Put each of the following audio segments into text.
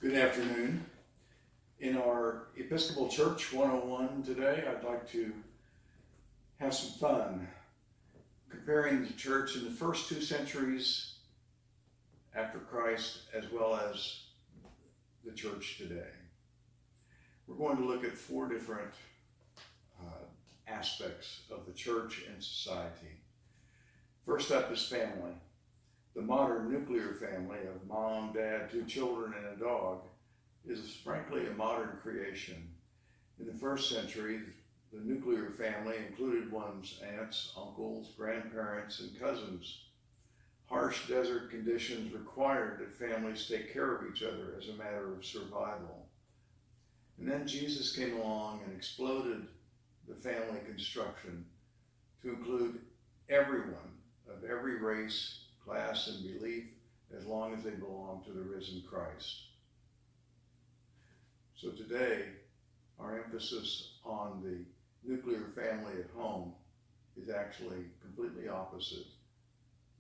Good afternoon. In our Episcopal Church 101 today, I'd like to have some fun comparing the church in the first 2 centuries after Christ as well as the church today. We're going to look at 4 different aspects of the church and society. First up is family. The modern nuclear family of mom, dad, 2 children, and a dog is frankly a modern creation. In the first century, the nuclear family included one's aunts, uncles, grandparents, and cousins. Harsh desert conditions required that families take care of each other as a matter of survival. And then Jesus came along and exploded the family construction to include everyone of every race, class, and belief, as long as they belong to the risen Christ. So today, our emphasis on the nuclear family at home is actually completely opposite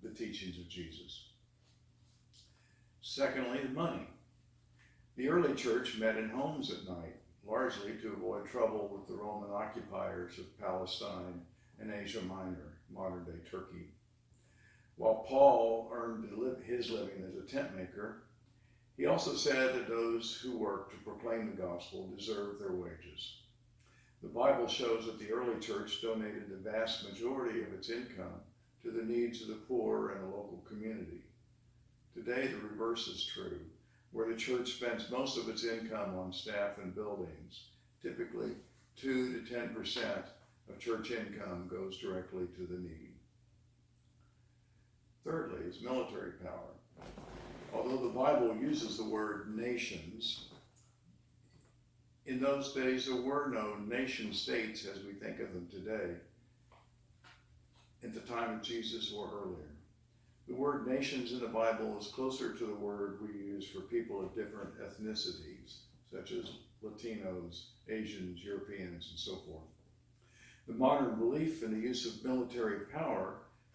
the teachings of Jesus. Secondly, money. The early church met in homes at night, largely to avoid trouble with the Roman occupiers of Palestine and Asia Minor, modern-day Turkey. While Paul earned his living as a tent maker, he also said that those who work to proclaim the gospel deserve their wages. The Bible shows that the early church donated the vast majority of its income to the needs of the poor and the local community. Today, the reverse is true, where the church spends most of its income on staff and buildings. Typically, 2 to 10% of church income goes directly to the needy. Thirdly is military power. Although the Bible uses the word nations, in those days there were no nation states as we think of them today, at the time of Jesus or earlier. The word nations in the Bible is closer to the word we use for people of different ethnicities, such as Latinos, Asians, Europeans, and so forth. The modern belief in the use of military power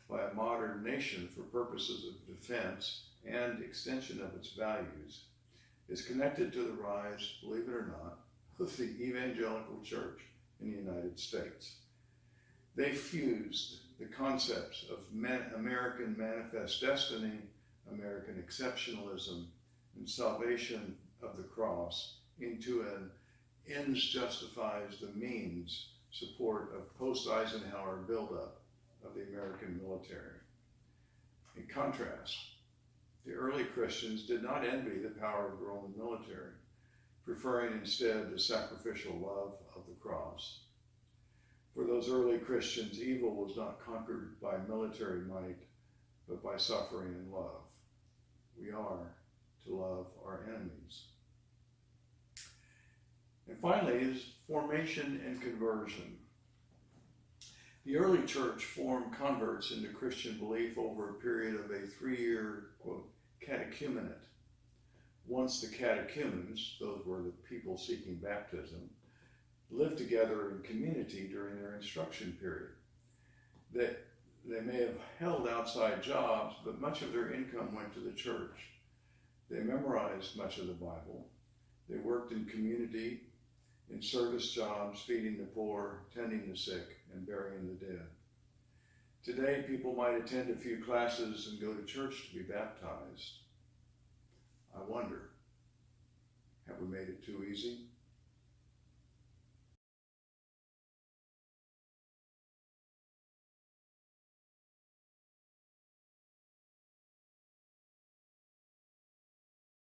by a modern nation for purposes of defense and extension of its values is connected to the rise, believe it or not, of the evangelical church in the United States. They fused the concepts of American manifest destiny, American exceptionalism, and salvation of the cross into an ends justifies the means support of post-Eisenhower buildup of the American military. In contrast, the early Christians did not envy the power of the Roman military, preferring instead the sacrificial love of the cross. For those early Christians, evil was not conquered by military might, but by suffering and love. We are to love our enemies. And finally is formation and conversion. The early church formed converts into Christian belief over a period of a 3-year, quote, catechumenate. Once the catechumens, those were the people seeking baptism, lived together in community during their instruction period. They may have held outside jobs, but much of their income went to the church. They memorized much of the Bible. They worked in community, in service jobs, feeding the poor, tending the sick, and burying the dead. Today, people might attend a few classes and go to church to be baptized. I wonder, have we made it too easy?